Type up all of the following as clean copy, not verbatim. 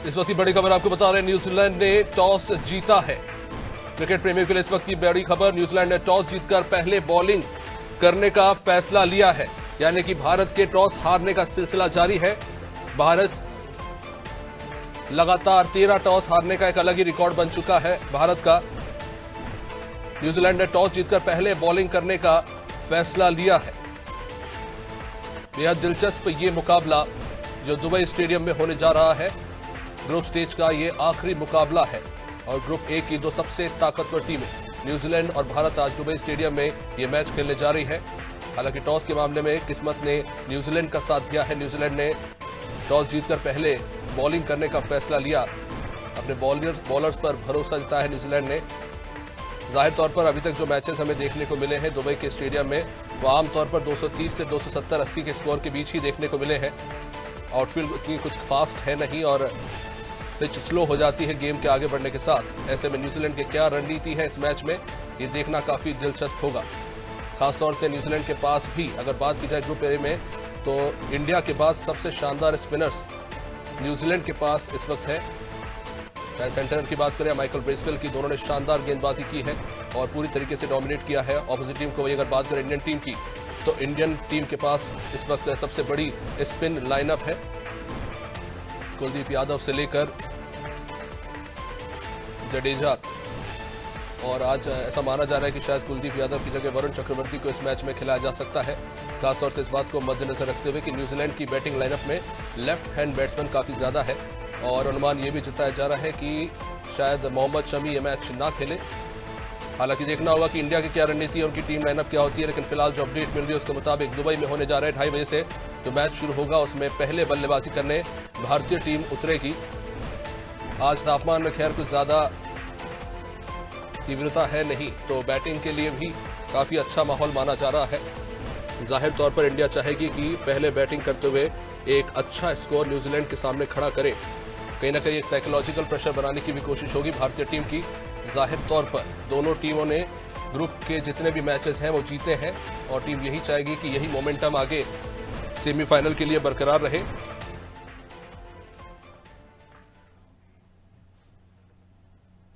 इस वक्त की बड़ी खबर आपको बता रहे हैं, न्यूजीलैंड ने टॉस जीता है। क्रिकेट प्रेमियों के लिए इस वक्त की बड़ी खबर, न्यूजीलैंड ने टॉस जीतकर पहले बॉलिंग करने का फैसला लिया है। यानी कि भारत के टॉस हारने का सिलसिला जारी है। भारत लगातार 13 टॉस हारने का एक अलग ही रिकॉर्ड बन चुका है भारत का। न्यूजीलैंड ने टॉस जीतकर पहले बॉलिंग करने का फैसला लिया है। बेहद दिलचस्प ये मुकाबला जो दुबई स्टेडियम में होने जा रहा है। ग्रुप स्टेज का ये आखिरी मुकाबला है और ग्रुप ए की दो सबसे ताकतवर टीमें न्यूजीलैंड और भारत आज दुबई स्टेडियम में ये मैच खेलने जा रही है। हालांकि टॉस के मामले में किस्मत ने न्यूजीलैंड का साथ दिया है। न्यूजीलैंड ने टॉस जीतकर पहले बॉलिंग करने का फैसला लिया। अपने बॉलर्स पर भरोसा जताया है न्यूजीलैंड ने। जाहिर तौर पर अभी तक जो मैचेस हमें देखने को मिले हैं दुबई के स्टेडियम में, वो आमतौर पर 230 से 270, 80 के स्कोर के बीच ही देखने को मिले हैं। आउटफील्ड उतनी कुछ फास्ट है नहीं और पिच स्लो हो जाती है गेम के आगे बढ़ने के साथ। ऐसे में न्यूजीलैंड की क्या रणनीति है इस मैच में, ये देखना काफी दिलचस्प होगा। खासतौर से न्यूजीलैंड के पास भी अगर बात की जाए ग्रुप ए में, तो इंडिया के बाद सबसे शानदार स्पिनर्स न्यूजीलैंड के पास इस वक्त है। चाहे सेंटर की बात करें माइकल ब्रेसवेल की, दोनों ने शानदार गेंदबाजी की है और पूरी तरीके से डोमिनेट किया है ऑपोजिट टीम को। वही अगर बात करें इंडियन टीम की, तो इंडियन टीम के पास इस वक्त सबसे बड़ी स्पिन लाइनअप है। कुलदीप यादव से लेकर जडेजा, और आज ऐसा माना जा रहा है कि शायद कुलदीप यादव की जगह वरुण चक्रवर्ती को इस मैच में खिलाया जा सकता है। खासतौर से इस बात को मद्देनजर रखते हुए कि न्यूजीलैंड की बैटिंग लाइनअप में लेफ्ट हैंड बैट्समैन काफी ज्यादा है और अनुमान ये भी जताया जा रहा है कि शायद मोहम्मद शमी ये मैच ना खेले। हालांकि देखना होगा कि इंडिया की क्या रणनीति है, उनकी टीम लाइनअप क्या होती है। लेकिन फिलहाल जो अपडेट मिल रही है उसके मुताबिक दुबई में होने जा रहे हैं 2:30 बजे से जो मैच शुरू होगा, उसमें पहले बल्लेबाजी करने भारतीय टीम उतरेगी। आज तापमान में खैर कुछ ज्यादा तीव्रता है नहीं, तो बैटिंग के लिए भी काफी अच्छा माहौल माना जा रहा है। जाहिर तौर पर इंडिया चाहेगी कि पहले बैटिंग करते हुए एक अच्छा स्कोर न्यूजीलैंड के सामने खड़ा करे। कहीं ना कहीं एक साइकोलॉजिकल प्रेशर बनाने की भी कोशिश होगी भारतीय टीम की। जाहिर तौर पर दोनों टीमों ने ग्रुप के जितने भी मैचेस हैं वो जीते हैं और टीम यही चाहेगी कि यही मोमेंटम आगे सेमीफाइनल के लिए बरकरार रहे।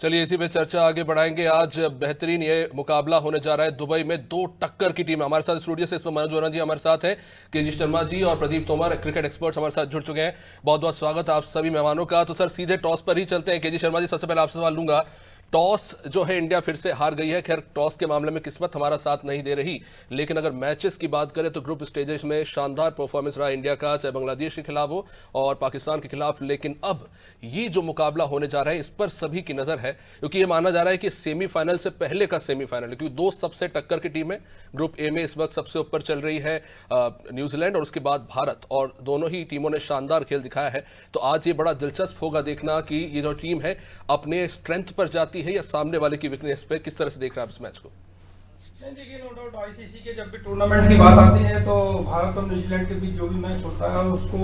चलिए इसी पे चर्चा आगे बढ़ाएंगे। आज बेहतरीन ये मुकाबला होने जा रहा है दुबई में, दो टक्कर की टीम। हमारे साथ स्टूडियो से इसमें मनोज वर्मा जी हमारे साथ है, केजी शर्मा जी और प्रदीप तोमर क्रिकेट एक्सपर्ट्स हमारे साथ जुड़ चुके हैं। बहुत बहुत स्वागत आप सभी मेहमानों का। तो सर सीधे टॉस पर ही चलते हैं। केजी शर्मा जी, सबसे पहले आपसे सवाल लूंगा। टॉस जो है इंडिया फिर से हार गई है। खैर टॉस के मामले में किस्मत हमारा साथ नहीं दे रही, लेकिन अगर मैचेस की बात करें तो ग्रुप स्टेजेस में शानदार परफॉर्मेंस रहा इंडिया का, चाहे बांग्लादेश के खिलाफ हो और पाकिस्तान के खिलाफ। लेकिन अब ये जो मुकाबला होने जा रहा है इस पर सभी की नजर है, क्योंकि ये माना जा रहा है कि सेमीफाइनल से पहले का सेमीफाइनल है, क्योंकि दो सबसे टक्कर की टीम है। ग्रुप ए में इस वक्त सबसे ऊपर चल रही है न्यूजीलैंड और उसके बाद भारत, और दोनों ही टीमों ने शानदार खेल दिखाया है। तो आज ये बड़ा दिलचस्प होगा देखना कि ये जो टीम है अपने स्ट्रेंथ पर जाती है या सामने वाले की वीकनेस पे। किस तरह से देख रहे हैं आप इस मैच को? नहीं देखिए, नो डाउट आईसीसी के जब भी टूर्नामेंट की बात आती है तो भारत और न्यूजीलैंड के बीच जो भी मैच होता है उसको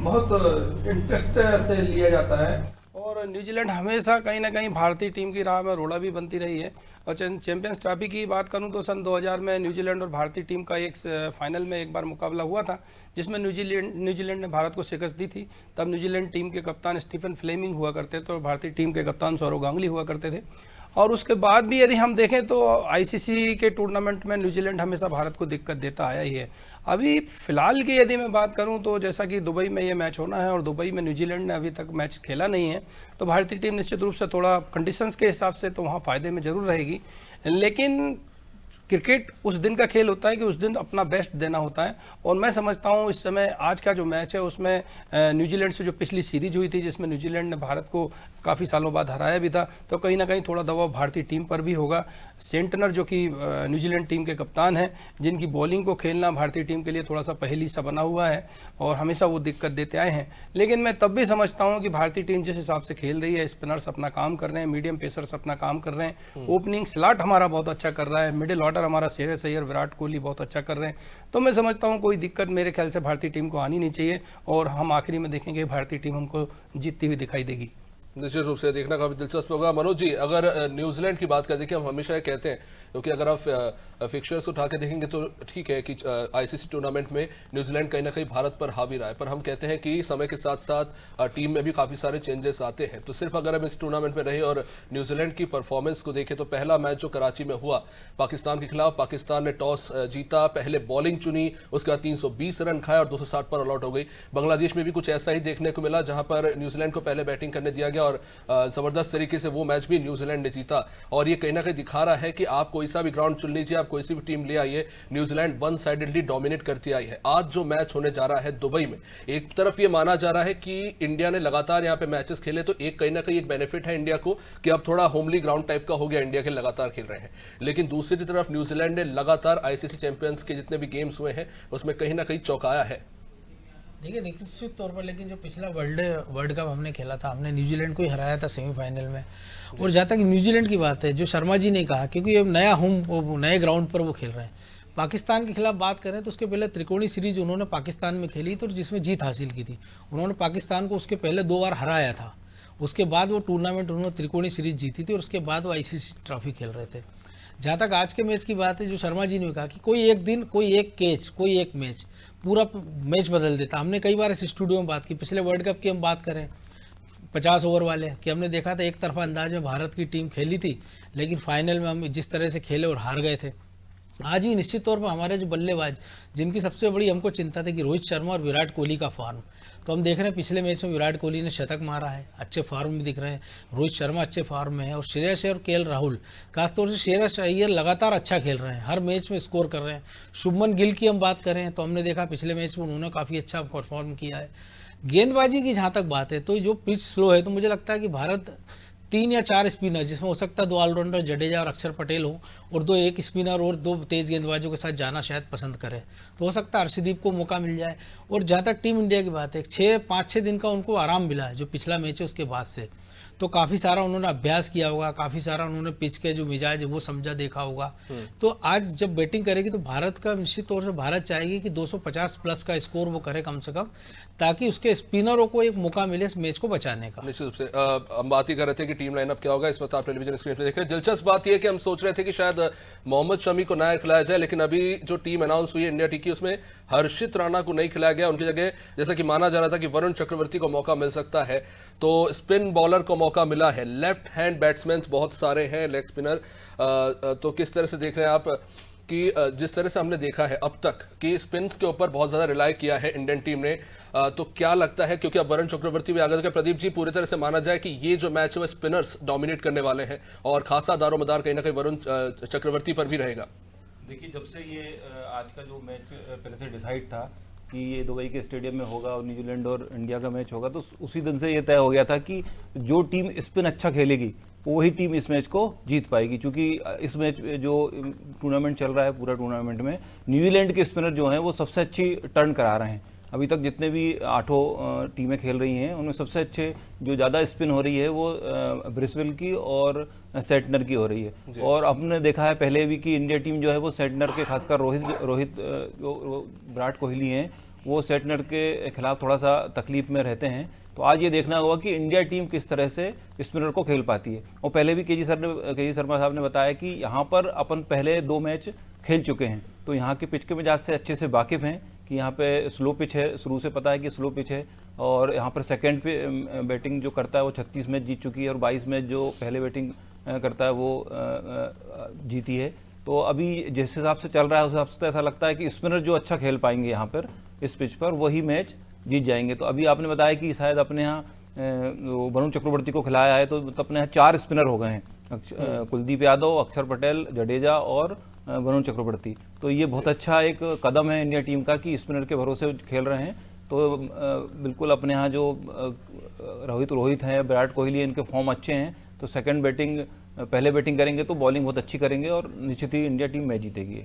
बहुत इंटरेस्ट से लिया जाता है और न्यूजीलैंड हमेशा कहीं ना कहीं भारतीय टीम की राह में रोड़ा भी बनती रही है। और चैंपियंस ट्रॉफी की बात करूं तो सन 2000 में न्यूजीलैंड और भारतीय टीम का एक फाइनल में एक बार मुकाबला हुआ था, जिसमें न्यूजीलैंड ने भारत को शिकस्त दी थी। तब न्यूजीलैंड टीम के कप्तान स्टीफन फ्लेमिंग हुआ करते थे और भारतीय टीम के कप्तान सौरव गांगुली हुआ करते थे। और उसके बाद भी यदि हम देखें तो आईसीसी के टूर्नामेंट में न्यूजीलैंड हमेशा भारत को दिक्कत देता आया ही है। अभी फिलहाल की यदि मैं बात करूं तो जैसा कि दुबई में ये मैच होना है और दुबई में न्यूजीलैंड ने अभी तक मैच खेला नहीं है, तो भारतीय टीम निश्चित रूप से थोड़ा कंडीशंस के हिसाब से तो वहाँ फ़ायदे में ज़रूर रहेगी। लेकिन क्रिकेट उस दिन का खेल होता है कि उस दिन अपना बेस्ट देना होता है और मैं समझता हूँ इस समय आज का जो मैच है उसमें न्यूजीलैंड से जो पिछली सीरीज हुई थी जिसमें न्यूजीलैंड ने भारत को काफ़ी सालों बाद हराया भी था, तो कहीं ना कहीं थोड़ा दबाव भारतीय टीम पर भी होगा। सेंटनर जो कि न्यूजीलैंड टीम के कप्तान हैं, जिनकी बॉलिंग को खेलना भारतीय टीम के लिए थोड़ा सा पहेली सा बना हुआ है और हमेशा वो दिक्कत देते आए हैं। लेकिन मैं तब भी समझता हूँ कि भारतीय टीम जिस हिसाब से खेल रही है, स्पिनर्स अपना काम कर रहे हैं, मीडियम पेसर्स अपना काम कर रहे हैं, ओपनिंग स्लॉट हमारा बहुत अच्छा कर रहा है, मिडिल ऑर्डर हमारा श्रेयस अय्यर, विराट कोहली बहुत अच्छा कर रहे हैं, तो मैं समझता हूँ कोई दिक्कत मेरे ख्याल से भारतीय टीम को आनी नहीं चाहिए और हम आखिरी में देखेंगे भारतीय टीम हमको जीतती हुई दिखाई देगी। निश्चित रूप से देखना काफी दिलचस्प होगा। मनोज जी, अगर न्यूजीलैंड की बात करें, देखिए हम हमेशा ये कहते हैं क्योंकि अगर आप फिक्चर्स उठा के देखेंगे तो ठीक है कि आईसीसी टूर्नामेंट में न्यूजीलैंड कहीं ना कहीं भारत पर हावी रहा है, पर हम कहते हैं कि समय के साथ साथ टीम में भी काफी सारे चेंजेस आते हैं। तो सिर्फ अगर हम इस टूर्नामेंट में रहे और न्यूजीलैंड की परफॉर्मेंस को देखें तो पहला मैच जो कराची में हुआ पाकिस्तान के खिलाफ, पाकिस्तान ने टॉस जीता, पहले बॉलिंग चुनी, उसके बाद 320 रन खाए और 260 पर ऑल आउट हो गई। बांग्लादेश में भी कुछ ऐसा ही देखने को मिला जहां पर न्यूजीलैंड को पहले बैटिंग करने दिया गया और जबरदस्त तरीके से वो मैच भी न्यूजीलैंड ने जीता। और ये कहीं ना कहीं दिखा रहा है कि आप कोई सा भी ग्राउंड चुन लीजिए, आप कोई सी भी टीम ले आइए, न्यूजीलैंड वन साइडेडली डोमिनेट करती आई है। आज जो मैच होने जा रहा है दुबई में, एक तरफ ये माना जा रहा है कि इंडिया ने लगातार यहाँ पे मैचेस खेले तो एक कहीं ना कहीं एक बेनिफिट है इंडिया को कि अब थोड़ा होमली ग्राउंड टाइप का हो गया, इंडिया के लगातार खेल रहे हैं। लेकिन दूसरी तरफ न्यूजीलैंड ने लगातार आईसीसी चैंपियंस के जितने भी गेम्स हुए हैं उसमें कहीं ना कहीं चौंकाया है। देखिए निश्चित तौर पर, लेकिन जो पिछला वर्ल्ड कप हमने खेला था, हमने न्यूजीलैंड को ही हराया था सेमीफाइनल में। और जहाँ तक न्यूजीलैंड की बात है, जो शर्मा जी ने कहा, क्योंकि ये नए ग्राउंड पर वो खेल रहे हैं। पाकिस्तान के खिलाफ बात करें तो उसके पहले त्रिकोणी सीरीज उन्होंने पाकिस्तान में खेली तो जिसमें जीत हासिल की थी। उन्होंने पाकिस्तान को उसके पहले 2 बार हराया था, उसके बाद वो टूर्नामेंट उन्होंने त्रिकोणी सीरीज जीती थी और उसके बाद वो आईसीसी ट्रॉफी खेल रहे थे। जहाँ तक आज के मैच की बात है, जो शर्मा जी ने कहा कि कोई एक दिन, कोई एक कैच, कोई एक मैच पूरा मैच बदल देता। हमने कई बार इस स्टूडियो में बात की, पिछले वर्ल्ड कप की हम बात करें 50 ओवर वाले, कि हमने देखा था एक तरफा अंदाज में भारत की टीम खेली थी, लेकिन फाइनल में हम जिस तरह से खेले और हार गए थे। आज भी निश्चित तौर पर हमारे जो बल्लेबाज, जिनकी सबसे बड़ी हमको चिंता थी कि रोहित शर्मा और विराट कोहली का फॉर्म, तो हम देख रहे हैं पिछले मैच में विराट कोहली ने शतक मारा है, अच्छे फॉर्म में दिख रहे हैं, रोहित शर्मा अच्छे फॉर्म में है और श्रेयस और केएल राहुल, खासतौर से श्रेयस अय्यर लगातार अच्छा खेल रहे हैं, हर मैच में स्कोर कर रहे हैं। शुभमन गिल की हम बात करें तो हमने देखा पिछले मैच में उन्होंने काफ़ी अच्छा परफॉर्म किया है। गेंदबाजी की जहाँ तक बात है तो जो पिच स्लो है, तो मुझे लगता है कि भारत 3 या 4 स्पिनर, जिसमें हो सकता है 2 ऑलराउंडर जडेजा और अक्षर पटेल हो और 2 एक स्पिनर और 2 तेज गेंदबाजों के साथ जाना शायद पसंद करे, तो हो सकता है अर्शदीप को मौका मिल जाए। और जहाँ तक टीम इंडिया की बात है, 5-6 दिन का उनको आराम मिला है जो पिछला मैच है उसके बाद से, तो काफ़ी सारा उन्होंने अभ्यास किया होगा, काफ़ी सारा उन्होंने पिच के जो मिजाज है वो समझा देखा होगा। तो आज जब बैटिंग करेगी तो भारत का निश्चित तौर से भारत चाहेगी कि 250 प्लस का स्कोर वो करे कम से कम, ताकि उसके स्पिनरों को एक मौका मिले इस मैच को बचाने का। निश्चित रूप से हम बात ही कर रहे थे कि टीम लाइनअप क्या होगा, इस वक्त आप टेलीविजन स्क्रीन पर देख रहे हैं। दिलचस्प बात यह है कि हम सोच रहे थे कि शायद मोहम्मद शमी को नया खिलाया जाए, लेकिन अभी जो टीम अनाउंस हुई है इंडिया टी की, उसमें हर्षित राणा को नहीं खिलाया गया। उनकी जगह जैसा कि माना जा रहा था कि वरुण चक्रवर्ती को मौका मिल सकता है, तो स्पिन बॉलर को मौका मिला है। लेफ्ट हैंड बैट्समैन बहुत सारे हैं, लेग स्पिनर, तो किस तरह से देख रहे हैं आप कि जिस तरह से हमने देखा है अब तक कि स्पिन के ऊपर बहुत ज्यादा रिलाई किया है इंडियन टीम ने, तो क्या लगता है, क्योंकि अब वरुण चक्रवर्ती भी आ गए, प्रदीप जी पूरी तरह से माना जाए कि ये जो मैच है वो स्पिनर्स डोमिनेट करने वाले हैं और खासा दारोमदार कहीं ना कहीं वरुण चक्रवर्ती पर भी रहेगा? देखिए, जब से ये आज का जो मैच पहले से डिसाइड था कि ये दुबई के स्टेडियम में होगा और न्यूजीलैंड और इंडिया का मैच होगा, तो उसी दिन से ये तय हो गया था कि जो टीम स्पिन अच्छा खेलेगी वही टीम इस मैच को जीत पाएगी। क्योंकि इस मैच जो टूर्नामेंट चल रहा है, पूरा टूर्नामेंट में न्यूजीलैंड के स्पिनर जो हैं वो सबसे अच्छी टर्न करा रहे हैं। अभी तक जितने भी 8 टीमें खेल रही हैं उनमें सबसे अच्छे जो ज़्यादा स्पिन हो रही है वो ब्रिस्वेल की और सेटनर की हो रही है। और हमने देखा है पहले भी कि इंडिया टीम जो है वो सेटनर के, खासकर रोहित जो विराट कोहली हैं, वो सेटनर के खिलाफ थोड़ा सा तकलीफ में रहते हैं। तो आज ये देखना होगा कि इंडिया टीम किस तरह से स्पिनर को खेल पाती है। और पहले भी केजी शर्मा साहब ने बताया कि यहाँ पर अपन पहले 2 मैच खेल चुके हैं, तो यहाँ के पिच के मिजाज से अच्छे से वाकिफ़ हैं कि यहाँ पे स्लो पिच है, शुरू से पता है कि स्लो पिच है। और यहाँ पर सेकंड पे बैटिंग जो करता है वो 36 मैच जीत चुकी है और 22 मैच जो पहले बैटिंग करता है वो जीती है। तो अभी जिस हिसाब से चल रहा है उस हिसाब से तो ऐसा लगता है कि स्पिनर जो अच्छा खेल पाएंगे यहाँ पर इस पिच पर वही मैच जीत जाएंगे। तो अभी आपने बताया कि शायद अपने यहाँ वरुण चक्रवर्ती को खिलाया है, तो अपने यहाँ 4 स्पिनर हो गए हैं, कुलदीप यादव, अक्षर पटेल, जडेजा और वरुण चक्रवर्ती। तो ये बहुत अच्छा एक कदम है इंडिया टीम का कि स्पिनर के भरोसे खेल रहे हैं। तो बिल्कुल अपने यहाँ जो रोहित हैं, विराट कोहली, इनके फॉर्म अच्छे हैं, तो सेकंड बैटिंग पहले बैटिंग करेंगे तो बॉलिंग बहुत अच्छी करेंगे और निश्चित ही इंडिया टीम मैच जीतेगी।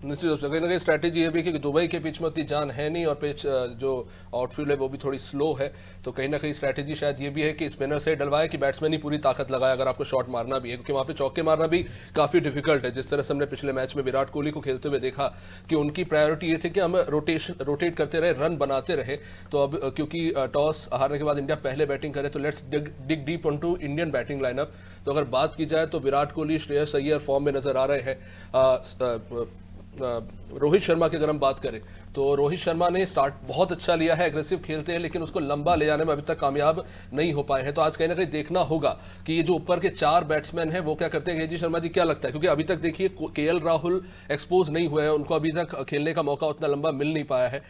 निश्चित रूप से कहीं ना कहीं स्ट्रैटेजी ये भी है कि दुबई के पिच में उतनी जान है नहीं और पिच जो आउटफील्ड है वो भी थोड़ी स्लो है, तो कहीं ना कहीं स्ट्रैटेजी शायद ये भी है कि स्पिनर से डलवाए कि बैट्समैन ही पूरी ताकत लगाए अगर आपको शॉट मारना भी है, क्योंकि वहाँ पे चौके मारना भी काफ़ी डिफिकल्ट है। जिस तरह से हमने पिछले मैच में विराट कोहली को खेलते हुए देखा कि उनकी प्रायोरिटी ये थी कि हम रोटेट करते रहे, रन बनाते रहे। तो अब क्योंकि टॉस हारने के बाद इंडिया पहले बैटिंग करे तो let's dig deep onto Indian batting lineup. तो अगर बात की जाए तो विराट कोहली, श्रेयस अय्यर फॉर्म में नजर आ रहे हैं। रोहित शर्मा की अगर हम बात करें तो रोहित शर्मा ने स्टार्ट बहुत अच्छा लिया है, एग्रेसिव खेलते हैं, लेकिन उसको लंबा ले जाने में अभी तक कामयाब नहीं हो पाए हैं। तो आज कहीं ना कहीं देखना होगा कि ये जो ऊपर के 4 बैट्समैन हैं वो क्या करते हैं। जी शर्मा जी, क्या लगता है, क्योंकि अभी तक देखिए केएल राहुल एक्सपोज नहीं हुए हैं, उनको अभी तक खेलने का मौका उतना लंबा मिल नहीं पाया है,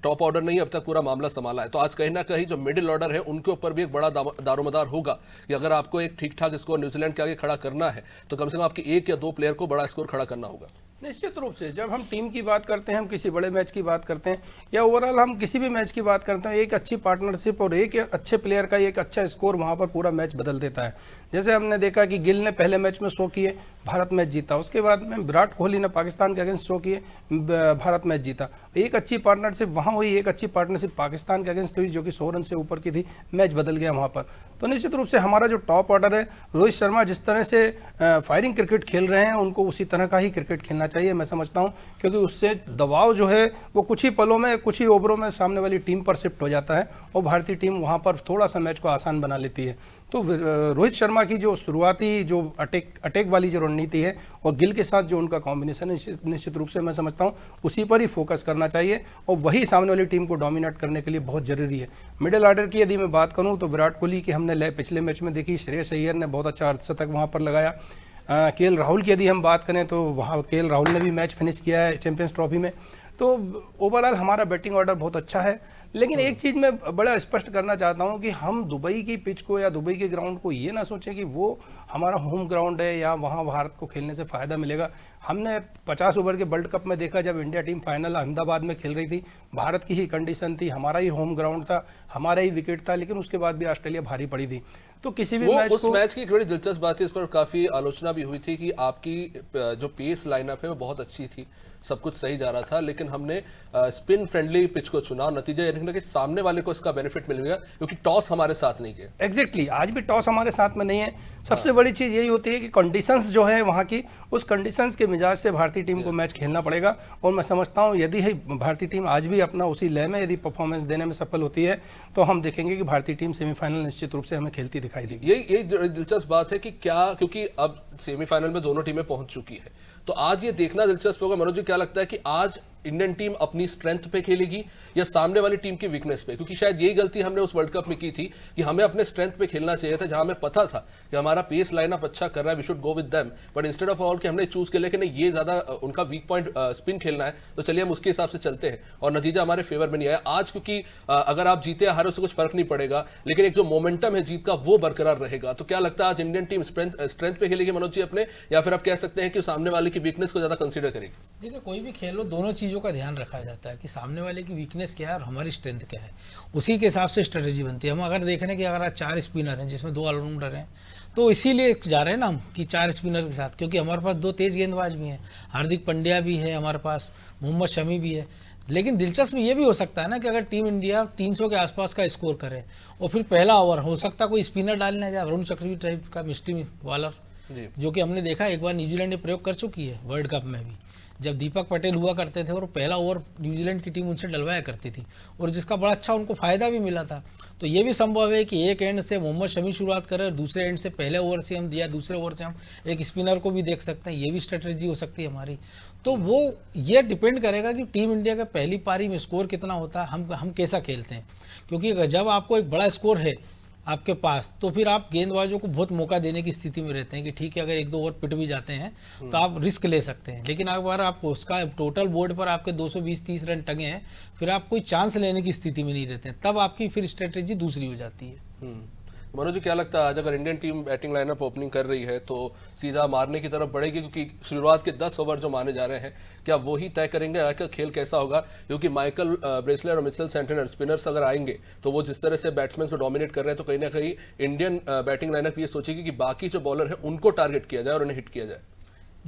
टॉप ऑर्डर नहीं अब तक पूरा मामला संभाला है। तो आज कहीं ना कहीं जो मिडिल ऑर्डर है उनके ऊपर भी एक बड़ा दारोमदार होगा कि अगर आपको एक ठीक ठाक स्कोर न्यूजीलैंड के आगे खड़ा करना है तो कम से कम आपके 1 या 2 प्लेयर को बड़ा स्कोर खड़ा करना होगा। निश्चित रूप से जब हम टीम की बात करते हैं, हम किसी बड़े मैच की बात करते हैं या ओवरऑल हम किसी भी मैच की बात करते हैं, एक अच्छी पार्टनरशिप और एक अच्छे प्लेयर का एक अच्छा स्कोर वहां पर पूरा मैच बदल देता है। जैसे हमने देखा कि गिल ने पहले मैच में 100 किए, भारत मैच जीता। उसके बाद में विराट कोहली ने पाकिस्तान के अगेंस्ट 100 किए, भारत मैच जीता। एक अच्छी पार्टनरशिप वहाँ हुई, एक अच्छी पार्टनरशिप पाकिस्तान के अगेंस्ट हुई जो कि 100 रन से ऊपर की थी, मैच बदल गया वहाँ पर। तो निश्चित रूप से हमारा जो टॉप ऑर्डर है, रोहित शर्मा जिस तरह से फायरिंग क्रिकेट खेल रहे हैं उनको उसी तरह का ही क्रिकेट खेलना चाहिए, मैं समझता हूँ, क्योंकि उससे दबाव जो है वो कुछ ही पलों में, कुछ ही ओवरों में सामने वाली टीम पर शिफ्ट हो जाता है और भारतीय टीम वहाँ पर थोड़ा सा मैच को आसान बना लेती है। तो रोहित शर्मा की जो शुरुआती जो अटैक वाली जो रणनीति है और गिल के साथ जो उनका कॉम्बिनेशन है, निश्चित रूप से मैं समझता हूँ उसी पर ही फोकस करना चाहिए और वही सामने वाली टीम को डोमिनेट करने के लिए बहुत जरूरी है। मिडिल ऑर्डर की यदि मैं बात करूँ तो विराट कोहली की हमने पिछले मैच में देखी, श्रेयस अय्यर ने बहुत अच्छा अर्धशतक वहाँ पर लगाया। केएल राहुल की यदि हम बात करें तो वहाँ केएल राहुल ने भी मैच फिनिश किया है चैंपियंस ट्रॉफी में। तो ओवरऑल हमारा बैटिंग ऑर्डर बहुत अच्छा है, लेकिन एक चीज़ मैं बड़ा स्पष्ट करना चाहता हूं कि हम दुबई की पिच को या दुबई के ग्राउंड को ये ना सोचें कि वो हमारा होम ग्राउंड है या वहां भारत को खेलने से फ़ायदा मिलेगा। हमने 50 ओवर के वर्ल्ड कप में देखा, जब इंडिया टीम फाइनल अहमदाबाद में खेल रही थी, भारत की ही कंडीशन थी, हमारा ही होम ग्राउंड था, हमारा ही विकेट था, लेकिन उसके बाद भी ऑस्ट्रेलिया भारी पड़ी थी। तो किसी भी मैच उस मैच की एक बड़ी दिलचस्प बात है, इस पर काफ़ी आलोचना भी हुई थी कि आपकी जो पेस लाइनअप है वो बहुत अच्छी थी, सब कुछ सही जा रहा था, लेकिन हमने स्पिन फ्रेंडली पिच को चुना। नतीजा ये निकला कि सामने वाले को इसका बेनिफिट मिल गया क्योंकि टॉस हमारे साथ नहीं गया। एग्जैक्टली, आज भी टॉस हमारे साथ में नहीं है। सबसे बड़ी चीज़ यही होती है कि कंडीशंस जो है वहाँ की, उस कंडीशंस के मिजाज से भारतीय टीम को मैच खेलना पड़ेगा। और मैं समझता हूँ यदि भारतीय टीम आज भी अपना उसी लय में यदि परफॉर्मेंस देने में सफल होती है तो हम देखेंगे कि भारतीय टीम सेमीफाइनल निश्चित रूप से हमें खेलती दिखाई देगी। यही दिलचस्प बात है कि क्या, क्योंकि अब सेमीफाइनल में दोनों टीमें पहुंच चुकी है, तो आज ये देखना दिलचस्प होगा। मनोज जी, क्या लगता है कि आज इंडियन टीम अपनी स्ट्रेंथ पे खेलेगी या सामने वाली टीम की वीकनेस पे? क्योंकि शायद यही गलती हमने उस वर्ल्ड कप में की थी कि हमें अपने स्ट्रेंथ पे खेलना चाहिए था, जहां हमें पता था कि हमारा पेस लाइनअप अच्छा कर रहा है, we should go with them, but instead of all कि हमने चूज किया कि नहीं ये ज्यादा उनका वीक पॉइंट स्पिन खेलना है, तो चलिए हम उसके हिसाब से चलते हैं, और नतीजा हमारे फेवर में नहीं आया आज। क्योंकि अगर आप जीते या हारे उससे कुछ फर्क नहीं पड़ेगा, लेकिन एक जो मोमेंटम है जीत का वो बरकरार रहेगा। तो क्या लगता है आज इंडियन टीम स्ट्रेंथ पे खेलेगी मनोज जी अपने, या फिर आप कह सकते हैं कि सामने वाले की वीकनेस को ज्यादा कंसीडर करेगी? देखिए, कोई भी खेल हो, दोनों चीज़ों का ध्यान रखा जाता है कि सामने वाले की वीकनेस क्या है और हमारी स्ट्रेंथ क्या है, उसी के हिसाब से स्ट्रेटेजी बनती है। हम अगर देख रहे हैं कि अगर आज 4 स्पिनर हैं जिसमें 2 ऑलराउंडर हैं, तो इसीलिए जा रहे हैं ना हम कि 4 स्पिनर के साथ, क्योंकि हमारे पास 2 तेज गेंदबाज भी हैं, हार्दिक पांड्या भी है हमारे पास, मोहम्मद शमी भी है। लेकिन दिलचस्प ये भी हो सकता है ना कि अगर टीम इंडिया 300 के आसपास का स्कोर करे और फिर पहला ओवर हो सकता है कोई स्पिनर डालने जाए, वरुण चक्रवर्ती टाइप का मिस्ट्री बॉलर, जो कि हमने देखा एक बार न्यूजीलैंड ने प्रयोग कर चुकी है वर्ल्ड कप में भी, जब दीपक पटेल हुआ करते थे और पहला ओवर न्यूजीलैंड की टीम उनसे डलवाया करती थी और जिसका बड़ा अच्छा उनको फायदा भी मिला था। तो ये भी संभव है कि एक एंड से मोहम्मद शमी शुरुआत करें और दूसरे एंड से पहले ओवर से हम या दूसरे ओवर से हम एक स्पिनर को भी देख सकते हैं, ये भी स्ट्रेटजी हो सकती है हमारी। तो वो ये डिपेंड करेगा कि टीम इंडिया का पहली पारी में स्कोर कितना होता है, हम कैसा खेलते हैं, क्योंकि जब आपको एक बड़ा स्कोर है आपके पास तो फिर आप गेंदबाजों को बहुत मौका देने की स्थिति में रहते हैं कि ठीक है अगर 1-2 ओवर पिट भी जाते हैं तो आप रिस्क ले सकते हैं। लेकिन अगर आप उसका टोटल बोर्ड पर आपके 220-30 रन टंगे हैं, फिर आप कोई चांस लेने की स्थिति में नहीं रहते हैं, तब आपकी फिर स्ट्रेटेजी दूसरी हो जाती है। मनोज जी, क्या लगता है आज अगर Indian team batting lineup opening कर रही है तो सीधा मारने की तरफ बढ़ेगी, क्योंकि शुरुआत के 10 ओवर जो माने जा रहे हैं क्या वो ही तय करेंगे आखिर खेल कैसा होगा? क्योंकि माइकल ब्रेसलर और मिचेल सेंटनर स्पिनर्स अगर आएंगे तो वो जिस तरह से बैट्समैन को डोमिनेट कर रहे हैं, तो कहीं ना कहीं इंडियन बैटिंग लाइनअप ये सोचेगी कि बाकी जो बॉलर है उनको टारगेट किया जाए और उन्हें हिट किया जाए।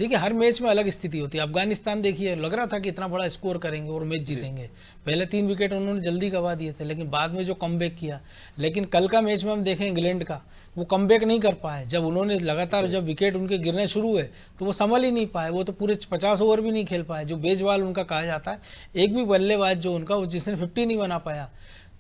देखिए हर मैच में अलग स्थिति होती है। अफगानिस्तान देखिए लग रहा था कि इतना बड़ा स्कोर करेंगे और मैच जीतेंगे, पहले 3 विकेट उन्होंने जल्दी गंवा दिए थे, लेकिन बाद में जो कमबैक किया। लेकिन कल का मैच में हम देखें इंग्लैंड का, वो कमबैक नहीं कर पाए। जब उन्होंने लगातार जब विकेट उनके गिरने शुरू हुए तो वो संभल ही नहीं पाए, वो तो पूरे 50 ओवर भी नहीं खेल पाए, जो बेजवाल उनका कहा जाता है। एक भी बल्लेबाज जो उनका जिसने 50 नहीं बना पाया।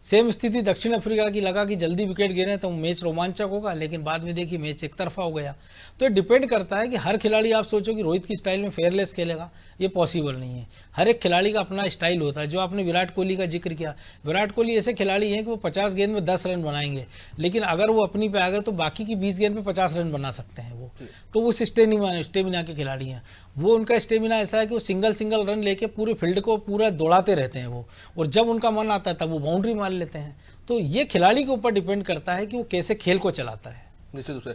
सेम स्थिति दक्षिण अफ्रीका की, लगा कि जल्दी विकेट गिरे तो मैच रोमांचक होगा, लेकिन बाद में देखिए मैच एक तरफा हो गया। तो ये डिपेंड करता है कि हर खिलाड़ी, आप सोचो कि रोहित की स्टाइल में फेयरलेस खेलेगा, ये पॉसिबल नहीं है। हर एक खिलाड़ी का अपना स्टाइल होता है। जो आपने विराट कोहली का जिक्र किया, विराट कोहली ऐसे खिलाड़ी हैं कि वो 50 गेंद में 10 रन बनाएंगे, लेकिन अगर वो अपनी पे आ गए तो बाकी की 20 गेंद में 50 रन बना सकते हैं वो। तो वो स्टेमिना के खिलाड़ी हैं। वो उनका स्टेमिना ऐसा है कि वो सिंगल रन लेके पूरे फील्ड को पूरा दौड़ाते रहते हैं वो, और जब उनका मन आता है तब वो बाउंड्री मार लेते हैं। तो ये खिलाड़ी के ऊपर डिपेंड करता है कि वो कैसे खेल को चलाता है। निश्चित रूप से।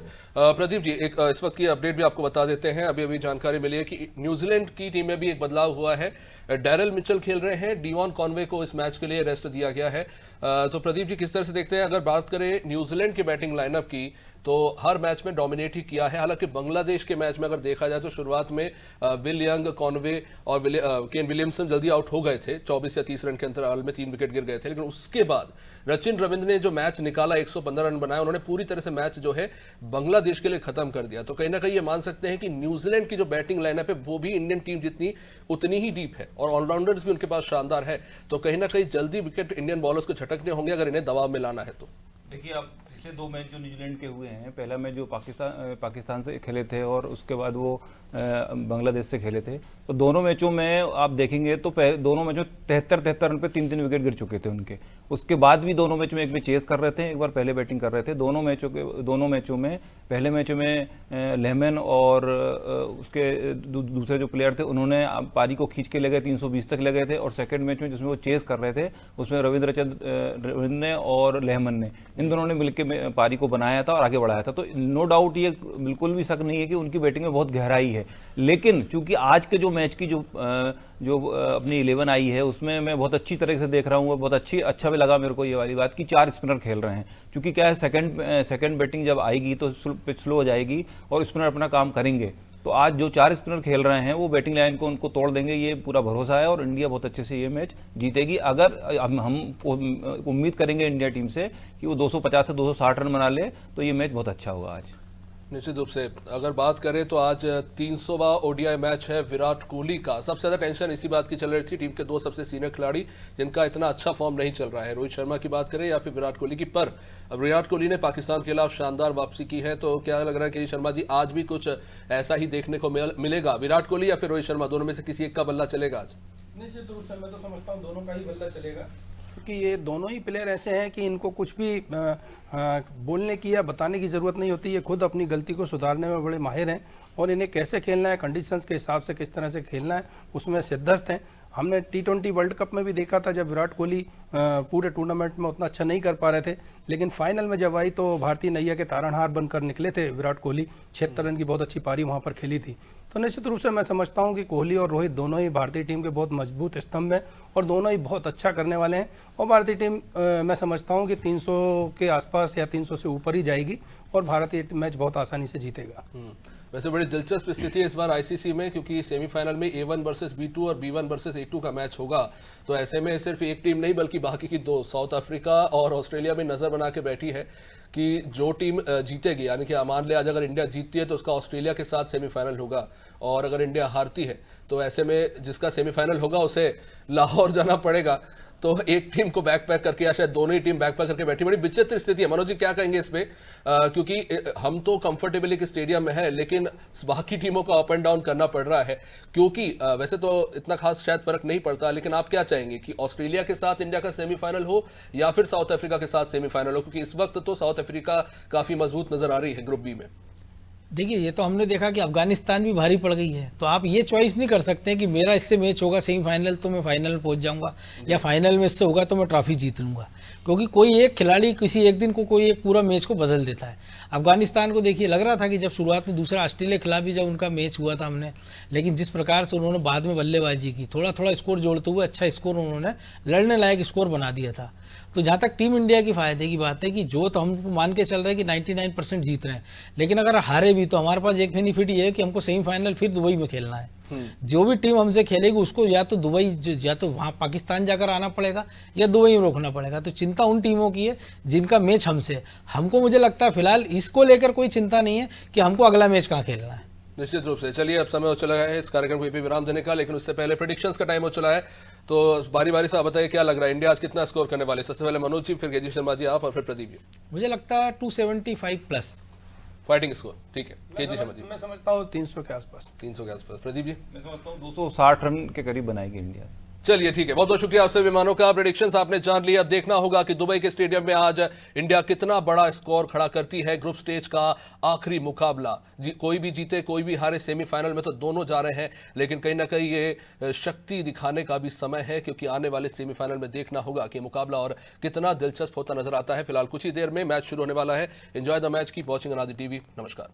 प्रदीप जी, एक इस वक्त की अपडेट भी आपको बता देते हैं। अभी जानकारी मिली है कि न्यूजीलैंड की टीम में भी एक बदलाव हुआ है। डैरल मिचेल खेल रहे हैं, डिवॉन कॉनवे को इस मैच के लिए रेस्ट दिया गया है। तो प्रदीप जी, किस तरह से देखते हैं? अगर बात करें न्यूजीलैंड की बैटिंग लाइनअप की, तो हर मैच में डोमिनेट ही किया है। हालांकि बांग्लादेश के मैच में अगर देखा जाए तो शुरुआत में विल यंग, कॉनवे और केन विलियमसन जल्दी आउट हो गए थे। 24 या 30 रन के अंतराल में 3 विकेट गिर गए थे, लेकिन उसके बाद रचिन रविंद्र ने जो मैच निकाला, 115 रन बनाया, उन्होंने पूरी तरह से मैच जो है बांग्लादेश के लिए खत्म कर दिया। तो कहीं ना कहीं ये मान सकते हैं कि न्यूजीलैंड की जो बैटिंग लाइनअप है वो भी इंडियन टीम जितनी उतनी ही डीप है, और ऑलराउंडर्स भी उनके पास शानदार है। तो कहीं ना कहीं जल्दी विकेट इंडियन बॉलर्स को झटकने होंगे अगर इन्हें दबाव में लाना है तो। देखिए, अब पिछले 2 मैच जो न्यूजीलैंड के हुए हैं, पहला मैच जो पाकिस्तान से खेले थे और उसके बाद वो बांग्लादेश से खेले थे, तो दोनों मैचों में आप देखेंगे तो दोनों मैचों 73 रन पे 3 विकेट गिर चुके थे उनके। उसके बाद भी दोनों मैच में एक में चेस कर रहे थे, एक बार पहले बैटिंग कर रहे थे। दोनों मैचों में पहले मैचों में लेमन और उसके दूसरे जो प्लेयर थे उन्होंने पारी को खींच के ले गए, 320 तक ले गए थे। और सेकंड मैच में जिसमें वो चेस कर रहे थे उसमें रविंद्र ने और लेमन ने, इन दोनों ने मिलकर पारी को बनाया था और आगे बढ़ाया था। तो नो डाउट ये बिल्कुल भी शक नहीं है कि उनकी बैटिंग में बहुत गहराई है। लेकिन चूंकि आज के जो मैच की जो अपनी 11 आई है उसमें मैं बहुत अच्छी तरह से देख रहा हूँ, बहुत अच्छा भी लगा मेरे को ये वाली बात कि 4 स्पिनर खेल रहे हैं। क्योंकि क्या है, सेकंड बैटिंग जब आएगी तो पिच स्लो हो जाएगी और स्पिनर अपना काम करेंगे। तो आज जो 4 स्पिनर खेल रहे हैं वो बैटिंग लाइन को उनको तोड़ देंगे, ये पूरा भरोसा है। और इंडिया बहुत अच्छे से ये मैच जीतेगी। अगर हम उम्मीद करेंगे इंडिया टीम से कि वो 250 से 260 रन बना ले तो ये मैच बहुत अच्छा होगा आज। निश्चित रूप से। अगर बात करें तो आज 300वां ओडीआई मैच है विराट कोहली का। सबसे ज्यादा टेंशन इसी बात की चल रही थी, टीम के 2 सबसे सीनियर खिलाड़ी जिनका इतना अच्छा फॉर्म नहीं चल रहा है, रोहित शर्मा की बात करें या फिर विराट कोहली की। पर अब विराट कोहली ने पाकिस्तान के खिलाफ शानदार वापसी की है, तो क्या लग रहा है कि शर्मा जी आज भी कुछ ऐसा ही देखने को मिलेगा? विराट कोहली या फिर रोहित शर्मा, दोनों में से किसी एक का बल्ला चलेगा आज? निश्चित रूप से मैं तो समझता हूँ दोनों का ही बल्ला चलेगा, क्योंकि ये दोनों ही प्लेयर ऐसे हैं कि इनको कुछ भी बोलने की या बताने की ज़रूरत नहीं होती। ये खुद अपनी गलती को सुधारने में बड़े माहिर हैं और इन्हें कैसे खेलना है, कंडीशंस के हिसाब से किस तरह से खेलना है, उसमें सिद्धस्त हैं। हमने T20 वर्ल्ड कप में भी देखा था जब विराट कोहली पूरे टूर्नामेंट में उतना अच्छा नहीं कर पा रहे थे, लेकिन फाइनल में जब आई तो भारतीय नैया के तारणहार बनकर निकले थे विराट कोहली। 76 रन की बहुत अच्छी पारी वहाँ पर खेली थी। तो निश्चित रूप से मैं समझता हूँ कि कोहली और रोहित दोनों ही भारतीय टीम के बहुत मजबूत स्तंभ हैं और दोनों ही बहुत अच्छा करने वाले हैं। और भारतीय टीम मैं समझता हूँ कि 300 के आसपास या 300 से ऊपर ही जाएगी और भारत ये मैच बहुत आसानी से जीतेगा। वैसे बड़ी दिलचस्प स्थिति है इस बार आईसीसी में, क्योंकि सेमीफाइनल में A1 वर्सेस B2 और B1 वर्सेस A2 का मैच होगा। तो ऐसे में सिर्फ एक टीम नहीं बल्कि बाकी की 2, साउथ अफ्रीका और ऑस्ट्रेलिया में नजर बना के बैठी है कि जो टीम जीतेगी, यानी कि मान ले आज अगर इंडिया जीतती है तो उसका ऑस्ट्रेलिया के साथ सेमीफाइनल होगा, और अगर इंडिया हारती है तो ऐसे में जिसका सेमीफाइनल होगा उसे लाहौर जाना पड़ेगा। तो एक टीम को बैकपैक करके या शायद दोनों ही टीम बैकपैक करके बैठी, बड़ी विचित्र स्थिति है। मनोज जी क्या कहेंगे इस पे? क्योंकि हम तो कंफर्टेबली के स्टेडियम में है, लेकिन बाकी टीमों को अप एंड डाउन करना पड़ रहा है। क्योंकि वैसे तो इतना खास शायद फर्क नहीं पड़ता, लेकिन आप क्या चाहेंगे कि ऑस्ट्रेलिया के साथ इंडिया का सेमीफाइनल हो या फिर साउथ अफ्रीका के साथ सेमीफाइनल हो? क्योंकि इस वक्त तो साउथ अफ्रीका काफी मजबूत नजर आ रही है ग्रुप बी में। देखिए, ये तो हमने देखा कि अफगानिस्तान भी भारी पड़ गई है, तो आप ये चॉइस नहीं कर सकते कि मेरा इससे मैच होगा सेमीफाइनल तो मैं फाइनल में पहुंच जाऊंगा, या फाइनल में इससे होगा तो मैं ट्रॉफी जीत लूंगा। क्योंकि कोई एक खिलाड़ी किसी एक दिन को कोई एक पूरा मैच को बदल देता है। अफगानिस्तान को देखिए, लग रहा था कि जब शुरुआत में दूसरा ऑस्ट्रेलिया के खिलाफ भी जब उनका मैच हुआ था हमने, लेकिन जिस प्रकार से उन्होंने बाद में बल्लेबाजी की, थोड़ा थोड़ा स्कोर जोड़ते हुए अच्छा स्कोर उन्होंने लड़ने लायक स्कोर बना दिया था। तो जहाँ तक टीम इंडिया की फायदे की बात है कि जो तो हम मान के चल रहे हैं कि 99% जीत रहे हैं, लेकिन अगर हारे भी भी, तो हमारे पास एक बेनिफिट ये है कि हमको सेमीफाइनल फिर दुबई में खेलना है। जो भी टीम हमसे खेलेगी उसको या तो दुबई, या तो वहाँ पाकिस्तान जाकर आना पड़ेगा या दुबई में रोकना पड़ेगा। तो चिंता उन टीमों की है जिनका मैच हमसे है। हमको, मुझे लगता है फिलहाल इसको लेकर कोई चिंता नहीं है कि हमको अगला मैच कहाँ खेलना है। निश्चित रूप से। चलिए, अब समय हो चला है इस कार्यक्रम को विराम देने का, लेकिन उससे पहले प्रेडिक्शंस का टाइम हो चला है। तो बारी बारी से आप बताइए क्या लग रहा है, इंडिया आज कितना स्कोर करने वाले? सबसे पहले मनोज जी, फिर केजी शर्मा जी आप, और फिर प्रदीप जी। मुझे लगता है 275 प्लस फाइटिंग स्कोर। ठीक है, केजी शर्मा जी। मैं समझता हूँ 300 के आसपास। 300 के आसपास। प्रदीप जी? मैं समझता हूँ 260 रन के करीब बनाएगी इंडिया। चलिए ठीक है, बहुत बहुत शुक्रिया आपसे विमानों का। प्रेडिक्शंस आपने जान लिया। अब देखना होगा कि दुबई के स्टेडियम में आज इंडिया कितना बड़ा स्कोर खड़ा करती है। ग्रुप स्टेज का आखिरी मुकाबला, कोई भी जीते कोई भी हारे, सेमीफाइनल में तो दोनों जा रहे हैं, लेकिन कहीं ना कहीं ये शक्ति दिखाने का भी समय है, क्योंकि आने वाले सेमीफाइनल में देखना होगा कि मुकाबला और कितना दिलचस्प होता नजर आता है। फिलहाल कुछ ही देर में मैच शुरू होने वाला है। Enjoy the match, keep watching अनादि टीवी। नमस्कार।